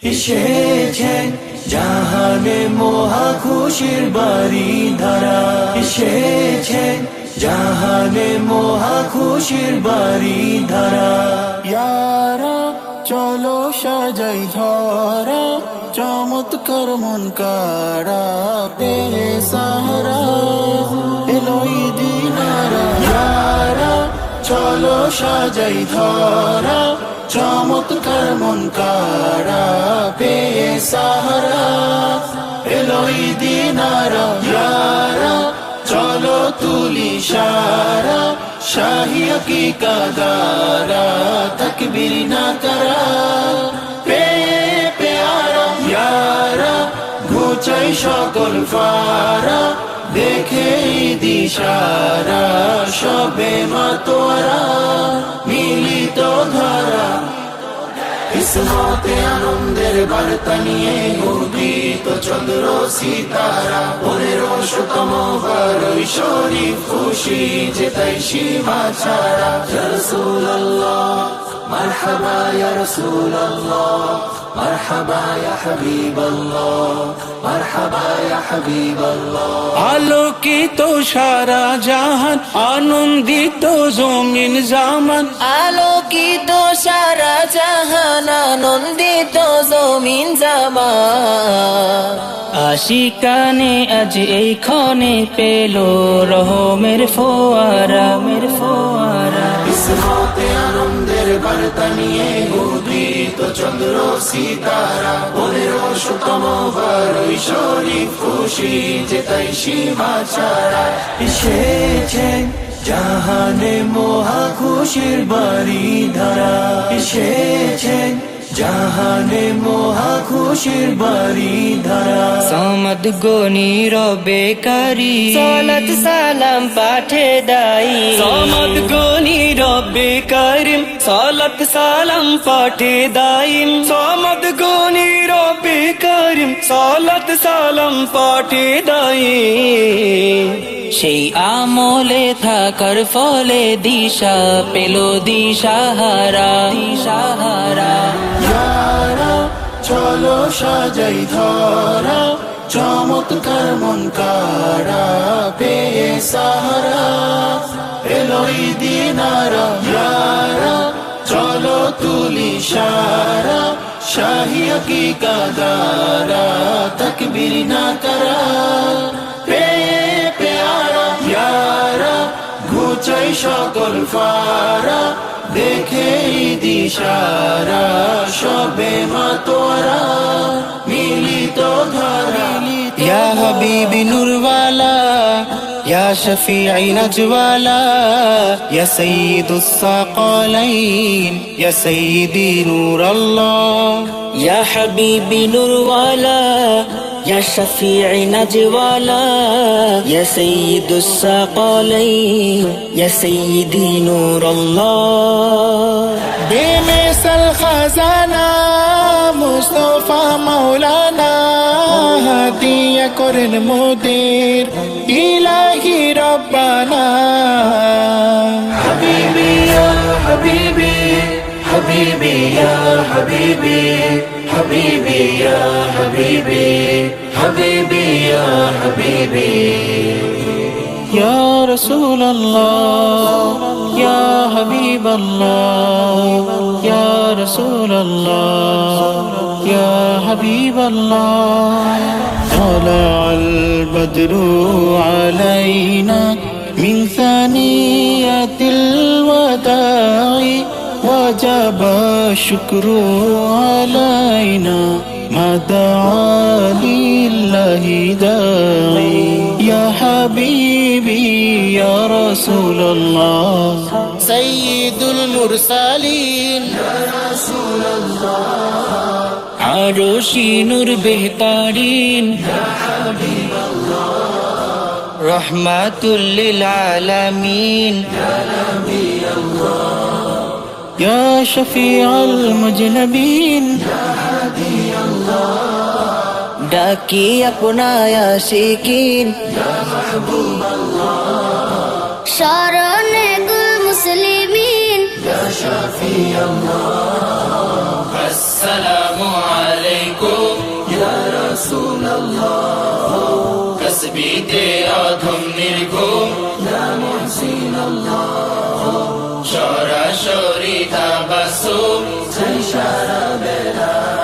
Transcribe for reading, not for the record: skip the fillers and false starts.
এসেছেন জাহানে মহা খুশির বাড়ি ধারা, এসেছেন জাহানে মহা খুশির বাড়ি ধারা। ইয়ারা চলো সাজাই ধরা, চমৎকার মন কারা পেয়ে সাহারা এলোই দিনারা। ইয়ারা চলো সাজাই ধরা, চমৎকার মন কারা পেয়ে সাহারা এলোই দিনারা। ইয়ারা চলো তুলি সারা, শাহী হকীকা গারা তকবীর না করা পেয়ে প্যারা। ইয়ারা ঘুচাই সকল ফারা, দেখে দিশারা সবে মাতোয়ারা মিলিত ধারা। কিসমতে আনন্দের বার্তা নিয়ে উদিত চন্দ্র সিতারা, 1500তম বারই শরীফ খুশি যে তাই সীমা ছাড়া। ইয়া রাসূলুল্লাহ মারহাবা ইয়া রাসূলুল্লাহ, মারহাবা ইয়া হাবিবাল্লাহ, মারহাবা ইয়া হাবিবাল্লাহ। আলোকিত সারা জাহান, আনন্দিত জমিন জামান। আলোকিত সারা জাহান, আনন্দিত জমিন জামান। আশিকানে আজ এই ক্ষণে পেল রহমের ফোয়ারা, মের ফোয়ারা। কিসমতে আনন্দের বার্তা নিয়ে উদিত চন্দ্র সিতারা, 1500তম বারই শরীফ খুশি যে তাই সীমা ছাড়া। এসেছেন জাহানে মহা খুশির বাড়ি ধারা, এসেছেন জাহানে মহা খুশির বাড়ি ধারা। সামাদ গনি রবে কারি, সালাত সালাম পাঠে দাই। সামাদ গনি রবে কারিম, সালাত সালাম পাঠে দাইম। সামাদ গনি রবে কারিম, সালাত সালাম পাঠে দাই। সেই আমলে থাকার ফলে দিশা পেল দিশাহারা, দিশাহারা। ইয়ারা চলো সাজাই ধরা, চমৎকার মন কারা পেয়ে সাহারা এলোই দিনারা। ইয়ারা চলো তুলি সারা, শাহী হকীকা গারা তকবীর না করা পেয়ে প্যারা। ইয়ারা ঘুচাই সকল ফারা, দেখে দিশারা সবে মাতোয়ারা মিলিত ধারা। ইয়া হাবিবি নূরওয়ালা, ইয়া শফিঈ নাজওয়ালা, ইয়া সাইয়্যিদুস সাকালাইন, ইয়া সাইয়্যিদি নূরাল্লাহ। ইয়া হাবিবি নূরওয়ালা, ইয়া শফিঈ নাজওয়ালা, ইয়া সাইয়্যিদুস সাকালাইন, ইয়া সাইয়্যিদি নূরাল্লাহ। বেমিসাল খাজানা মুস্তাফা মাওলানা, হাদিয়া করেন মোদের ইলাহি রব্বানা। হাবিবি ইয়া হাবিবি, হাবিবি ইয়া হাবিবি, হাবিবি ইয়া হাবিবি, হাবিবি ইয়া হাবিবি। ইয়া রাসূলুল্লাহ, ইয়া হাবিবাল্লাহ, ইয়া রাসূলুল্লাহ, ইয়া হাবিবাল্লাহ। طلع البدر علينا من ثنية الوداع، وجب الشكر علينا ما دعا لله داعي. يا حبيبي يا رسول الله، سيد المرسلين يا رسول الله، আরশি নূর বেহতারিন, يا حبيب الله، রহমাতুল লিল আলামিন। يا نبي الله، يا شفيع المجنبين، يا هادي الله، ডাকি আপনায় আশিকিন, يا محبوب الله، শরণে কুল মুসলিমিন। يا شفيع الله. السلام عليكم রাসূলুল্লাহ তাসবিতে অধম নির্ঘুম ইয়া মুহসিন আল্লাহ সরাসরি তাবাসসুম চাই সারা বেলা